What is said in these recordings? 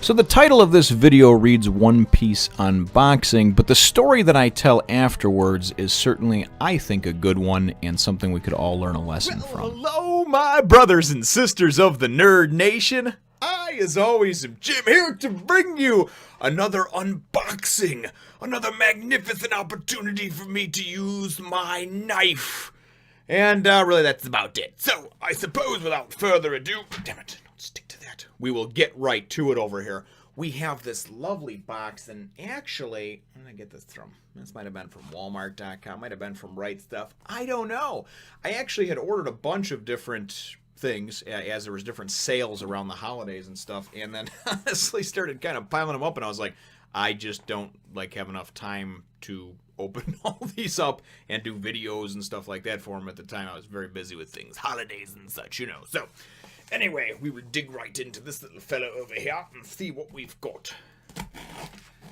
So the title of this video reads One Piece Unboxing, but the story that I tell afterwards is certainly, I think, a good one and something we could all learn a lesson from. Hello, my brothers and sisters of the Nerd Nation. I, as always, am Jim, here to bring you another unboxing, another magnificent opportunity for me to use my knife. And really, that's about it. So, I suppose without further ado, damn it, don't stick to that. We will get right to it over here. We have this lovely box, and actually, where did I get this from? This might have been from Walmart.com, might have been from Right Stuff. I don't know. I actually had ordered a bunch of different things as there was different sales around the holidays and stuff, and then honestly started kind of piling them up, and I was like, I just don't have enough time to open all these up and do videos and stuff like that for them at the time. I was very busy with things, holidays and such, you know. So anyway, we will dig right into this little fella over here and see what we've got.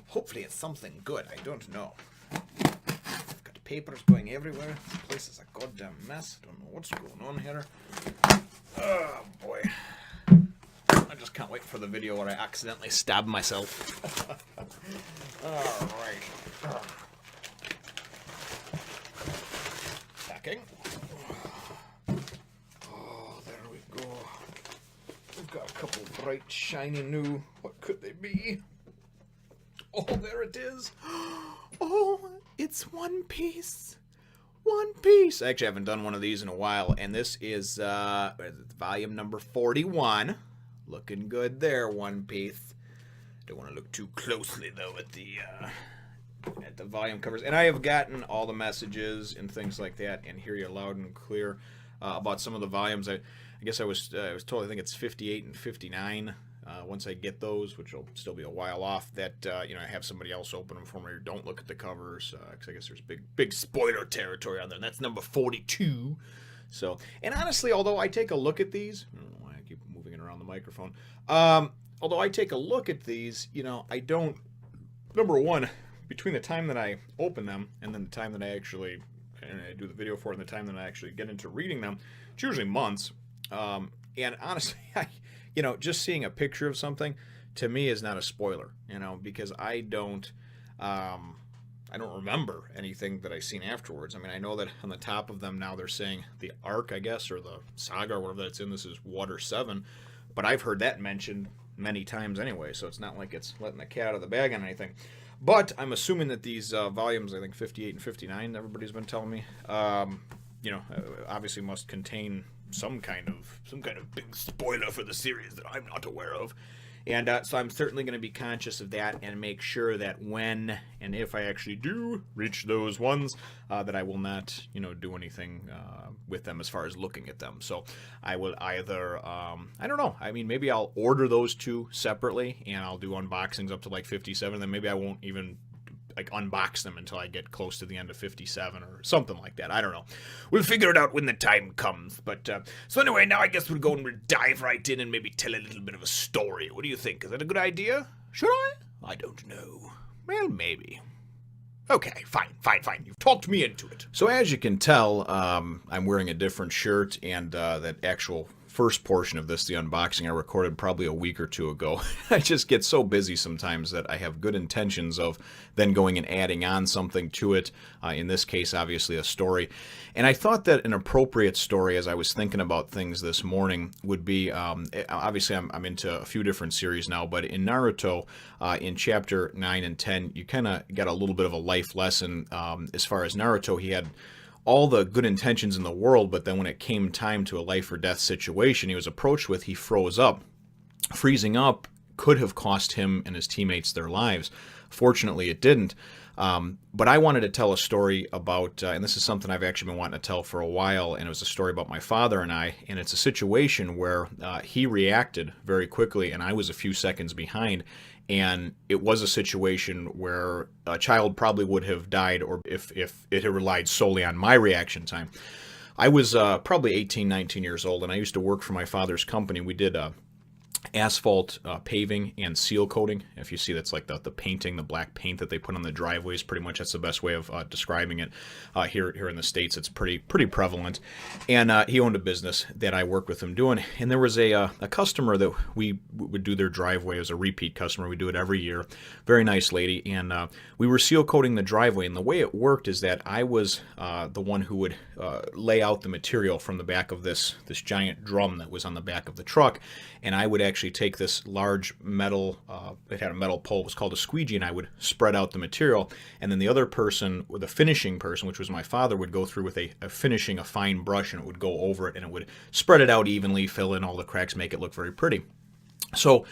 Hopefully it's something good. I don't know. I've got papers going everywhere. This place is a goddamn mess. Don't know what's going on here. Oh boy. I just can't wait for the video where I accidentally stab myself. Alright. Packing. Oh, there we go. We've got a couple bright, shiny new. What could they be? Oh, there it is. Oh, it's One Piece. One Piece. I actually haven't done one of these in a while, and this is volume number 41. Looking good there, One Piece. Don't want to look too closely though at the volume covers. And I have gotten all the messages and things like that, and hear you loud and clear about some of the volumes. I guess I was told I think it's 58 and 59. Once I get those, which will still be a while off, that I have somebody else open them for me. Or don't look at the covers, because I guess there's big spoiler territory on there. And that's number 42. So, and honestly, although I take a look at these, I don't know why I keep moving it around the microphone. Although I take a look at these, I don't. Number one, between the time that I open them and then the time that I actually do the video for it and the time that I actually get into reading them, it's usually months. And honestly, just seeing a picture of something to me is not a spoiler, because I don't remember anything that I've seen afterwards. I mean, I know that on the top of them now they're saying the arc, I guess, or the saga or whatever that's in this is Water 7, but I've heard that mentioned many times anyway, so it's not like it's letting the cat out of the bag on anything. But I'm assuming that these volumes, I think 58 and 59, everybody's been telling me, obviously must contain some kind of big spoiler for the series that I'm not aware of. And so I'm certainly going to be conscious of that and make sure that when and if I actually do reach those ones, that I will not, do anything with them as far as looking at them. So I will either, I don't know. I mean, maybe I'll order those two separately and I'll do unboxings up to 57. Then maybe I won't even unbox them until I get close to the end of 57 or something like that. I don't know. We'll figure it out when the time comes. But so anyway, now I guess we'll go and we'll dive right in and maybe tell a little bit of a story. What do you think? Is that a good idea? Should I? I don't know. Well, maybe. Okay, fine. You've talked me into it. So as you can tell, I'm wearing a different shirt, and that actual first portion of this, the unboxing, I recorded probably a week or two ago. I just get so busy sometimes that I have good intentions of then going and adding on something to it. In this case, obviously a story. And I thought that an appropriate story, as I was thinking about things this morning, would be, obviously I'm into a few different series now, but in Naruto, in chapter 9 and 10, you kind of got a little bit of a life lesson. As far as Naruto, he had all the good intentions in the world, but then when it came time to a life or death situation he was approached with, he froze up. Freezing up could have cost him and his teammates their lives. Fortunately, it didn't. But I wanted to tell a story about, and this is something I've actually been wanting to tell for a while, and it was a story about my father and I, and it's a situation where he reacted very quickly, and I was a few seconds behind. And it was a situation where a child probably would have died, or if it had relied solely on my reaction time. I was probably 18, 19 years old, and I used to work for my father's company. We did asphalt paving and seal coating. If you see, that's like the painting, the black paint that they put on the driveways. Pretty much that's the best way of describing it. Here in the States, it's pretty prevalent. And he owned a business that I worked with him doing. And there was a customer that we would do their driveway as a repeat customer. We do it every year. Very nice lady. And we were seal coating the driveway. And the way it worked is that I was the one who would lay out the material from the back of this giant drum that was on the back of the truck. And I would actually take this large metal, it had a metal pole, it was called a squeegee, and I would spread out the material. And then the other person, or the finishing person, which was my father, would go through with a fine brush, and it would go over it, and it would spread it out evenly, fill in all the cracks, make it look very pretty. So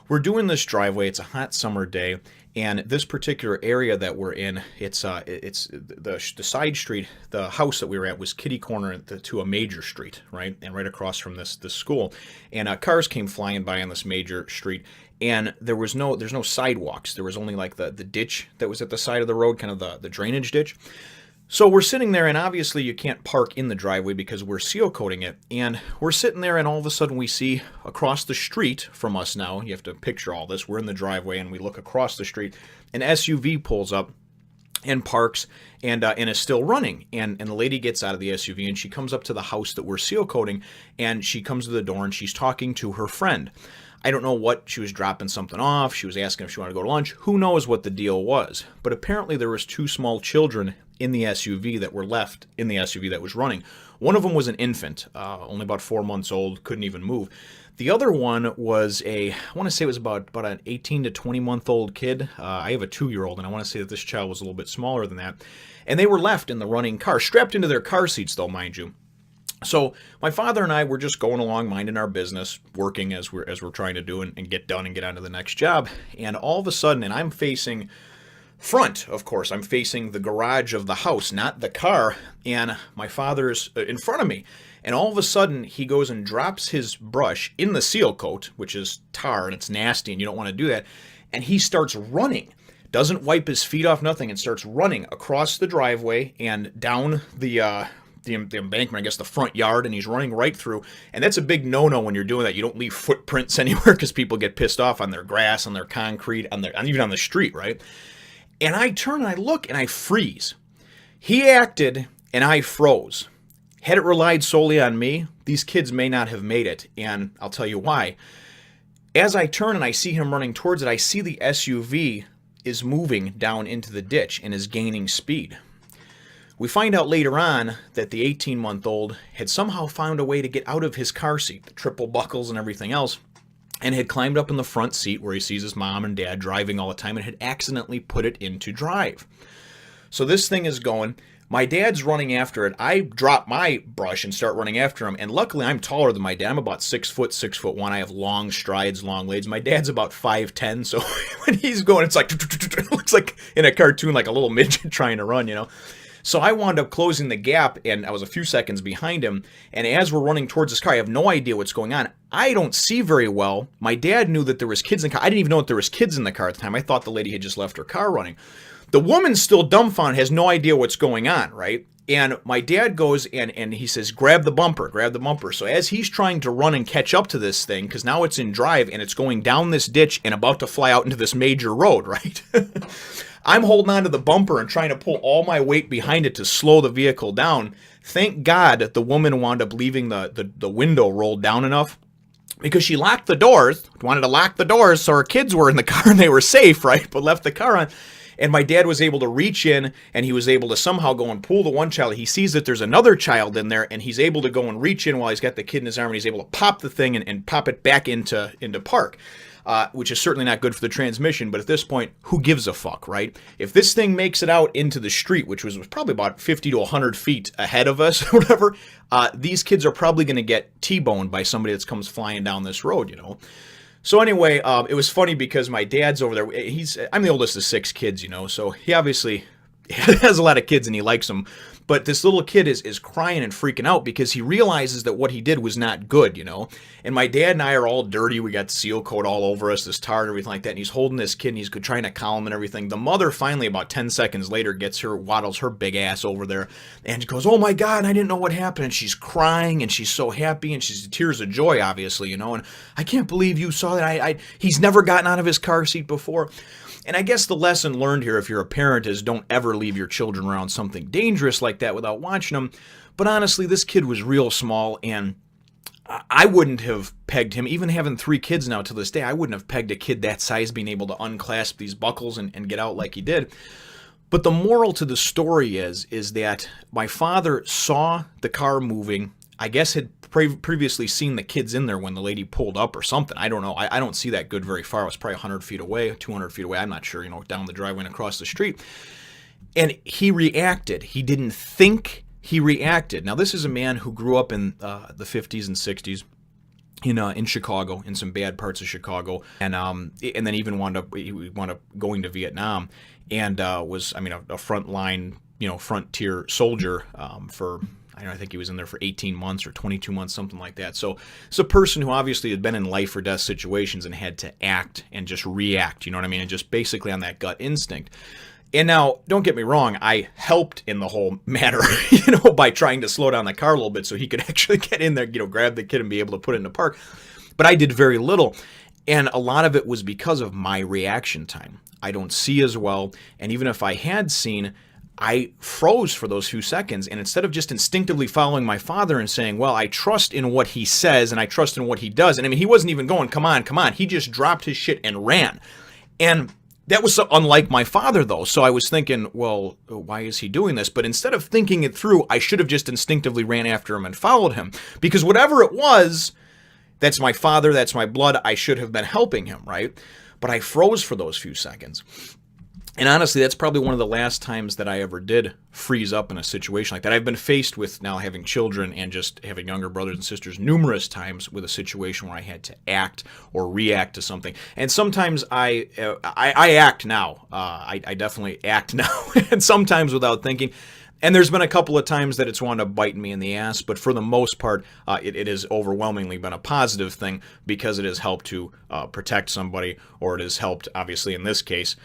we're doing this driveway. It's a hot summer day, and this particular area that we're in, it's the side street. The house that we were at was kitty corner to a major street, right, and right across from this school. And cars came flying by on this major street, and there's no sidewalks. There was only like the ditch that was at the side of the road, kind of the drainage ditch. So we're sitting there, and obviously you can't park in the driveway because we're seal coating it. And we're sitting there, and all of a sudden we see across the street from us now, you have to picture all this, we're in the driveway, and we look across the street, an SUV pulls up and parks and is still running. And the lady gets out of the SUV, and she comes up to the house that we're seal coating, and she comes to the door, and she's talking to her friend. I don't know what, she was dropping something off, she was asking if she wanted to go to lunch, who knows what the deal was. But apparently there was 2 small children in the SUV that were left in the SUV that was running. One of them was an infant, only about 4 months old, couldn't even move. The other one was I want to say it was about an 18 to 20 month old kid. I have a 2-year-old, and I want to say that this child was a little bit smaller than that. And they were left in the running car, strapped into their car seats though, mind you. So my father and I were just going along, minding our business, working as we're trying to do and get done and get on to the next job. And all of a sudden, and I'm facing front, of course, I'm facing the garage of the house, not the car, and my father's in front of me. And all of a sudden, he goes and drops his brush in the seal coat, which is tar, and it's nasty, and you don't want to do that. And he starts running. Doesn't wipe his feet off, nothing, and starts running across the driveway and down the embankment, I guess the front yard, and he's running right through. And that's a big no-no when you're doing that. You don't leave footprints anywhere because people get pissed off on their grass, on their concrete, even on the street, right? And I turn and I look and I freeze. He acted and I froze. Had it relied solely on me, these kids may not have made it, and I'll tell you why. As I turn and I see him running towards it, I see the SUV is moving down into the ditch and is gaining speed. We find out later on that the 18-month-old had somehow found a way to get out of his car seat, the triple buckles and everything else, and had climbed up in the front seat where he sees his mom and dad driving all the time and had accidentally put it into drive. So this thing is going. My dad's running after it. I drop my brush and start running after him. And luckily, I'm taller than my dad. I'm about 6 foot, 6'1". I have long strides, long legs. My dad's about 5'10". So when he's going, it's like, it looks like in a cartoon, like a little midget trying to run, you know. So I wound up closing the gap, and I was a few seconds behind him. And as we're running towards this car, I have no idea what's going on. I don't see very well. My dad knew that there was kids in the car. I didn't even know that there was kids in the car at the time. I thought the lady had just left her car running. The woman's still dumbfounded, has no idea what's going on, right? And my dad goes and he says, grab the bumper, grab the bumper. So as he's trying to run and catch up to this thing, because now it's in drive and it's going down this ditch and about to fly out into this major road, right? I'm holding on to the bumper and trying to pull all my weight behind it to slow the vehicle down. Thank God the woman wound up leaving the window rolled down enough, because she locked the doors, wanted to lock the doors so her kids were in the car and they were safe, right? But left the car on. And my dad was able to reach in, and he was able to somehow go and pull the one child. He sees that there's another child in there, and he's able to go and reach in while he's got the kid in his arm, and he's able to pop the thing and pop it back into park, which is certainly not good for the transmission. But at this point, who gives a fuck, right? If this thing makes it out into the street, which was probably about 50 to 100 feet ahead of us or whatever, these kids are probably going to get T-boned by somebody that comes flying down this road, you know. So anyway, it was funny because my dad's over there. I'm the oldest of 6 kids, you know, so he obviously has a lot of kids and he likes them. But this little kid is crying and freaking out because he realizes that what he did was not good, you know. And my dad and I are all dirty. We got seal coat all over us, this tar and everything like that. And he's holding this kid and he's trying to calm him and everything. The mother finally, about 10 seconds later, waddles her big ass over there and she goes, "Oh my God, I didn't know what happened." And she's crying and she's so happy and she's tears of joy, obviously, you know. And "I can't believe you saw that. He's never gotten out of his car seat before." And I guess the lesson learned here, if you're a parent, is don't ever leave your children around something dangerous like that without watching them. But honestly, this kid was real small, and I wouldn't have pegged him, even having 3 kids now to this day, I wouldn't have pegged a kid that size being able to unclasp these buckles and get out like he did. But the moral to the story is that my father saw the car moving, I guess had previously seen the kids in there when the lady pulled up or something. I don't know. I don't see that good very far. It was probably 100 feet away, 200 feet away. I'm not sure, you know, down the driveway and across the street. And he reacted. He didn't think, he reacted. Now, this is a man who grew up in the 50s and 60s. In Chicago, in some bad parts of Chicago, and then even wound up going to Vietnam, and was, I mean, a frontline, frontier soldier for, I think he was in there for 18 months or 22 months, something like that. So it's a person who obviously had been in life or death situations and had to act and just react, you know what I mean, and just basically on that gut instinct. And now, don't get me wrong, I helped in the whole matter, by trying to slow down the car a little bit so he could actually get in there, grab the kid and be able to put it in the park. But I did very little. And a lot of it was because of my reaction time. I don't see as well. And even if I had seen, I froze for those few seconds. And instead of just instinctively following my father and saying, well, I trust in what he says and I trust in what he does. And I mean, he wasn't even going, come on. He just dropped his shit and ran. And that was so unlike my father, though. So I was thinking, well, why is he doing this? But instead of thinking it through, I should have just instinctively ran after him and followed him. Because whatever it was, that's my father, that's my blood, I should have been helping him, right? But I froze for those few seconds. And honestly, that's probably one of the last times that I ever did freeze up in a situation like that. I've been faced with now having children and just having younger brothers and sisters numerous times with a situation where I had to act or react to something. And sometimes I act now. I definitely act now, and sometimes without thinking. And there's been a couple of times that it's wound up biting me in the ass, but for the most part, it has overwhelmingly been a positive thing because it has helped to protect somebody, or it has helped, obviously, in this case.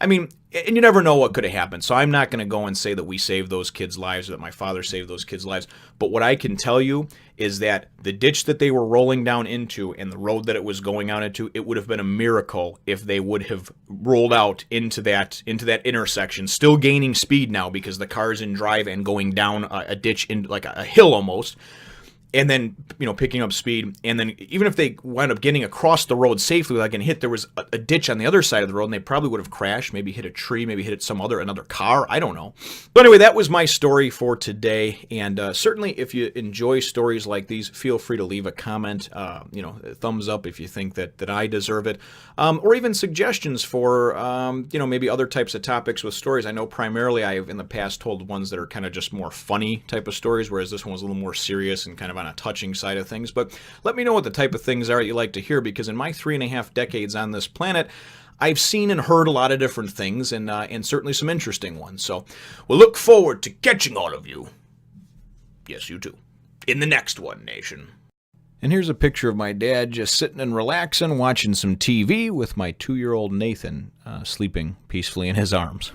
I mean, and you never know what could have happened, so I'm not going to go and say that we saved those kids' lives or that my father saved those kids' lives, but what I can tell you is that the ditch that they were rolling down into and the road that it was going out into, it would have been a miracle if they would have rolled out into that intersection, still gaining speed now because the car's in drive and going down a ditch in like a hill almost. And then, picking up speed. And then even if they wound up getting across the road safely without getting hit, there was a ditch on the other side of the road, and they probably would have crashed, maybe hit a tree, maybe hit another car. I don't know. But anyway, that was my story for today. And certainly, if you enjoy stories like these, feel free to leave a comment, a thumbs up if you think that I deserve it, or even suggestions for, maybe other types of topics with stories. I know primarily I have in the past told ones that are kind of just more funny type of stories, whereas this one was a little more serious and kind of on a touching side of things. But let me know what the type of things are that you like to hear, because in my 3.5 decades on this planet, I've seen and heard a lot of different things, and certainly some interesting ones. So we'll look forward to catching all of you. Yes, you too. In the next one, nation. And here's a picture of my dad just sitting and relaxing, watching some TV with my 2-year-old Nathan sleeping peacefully in his arms.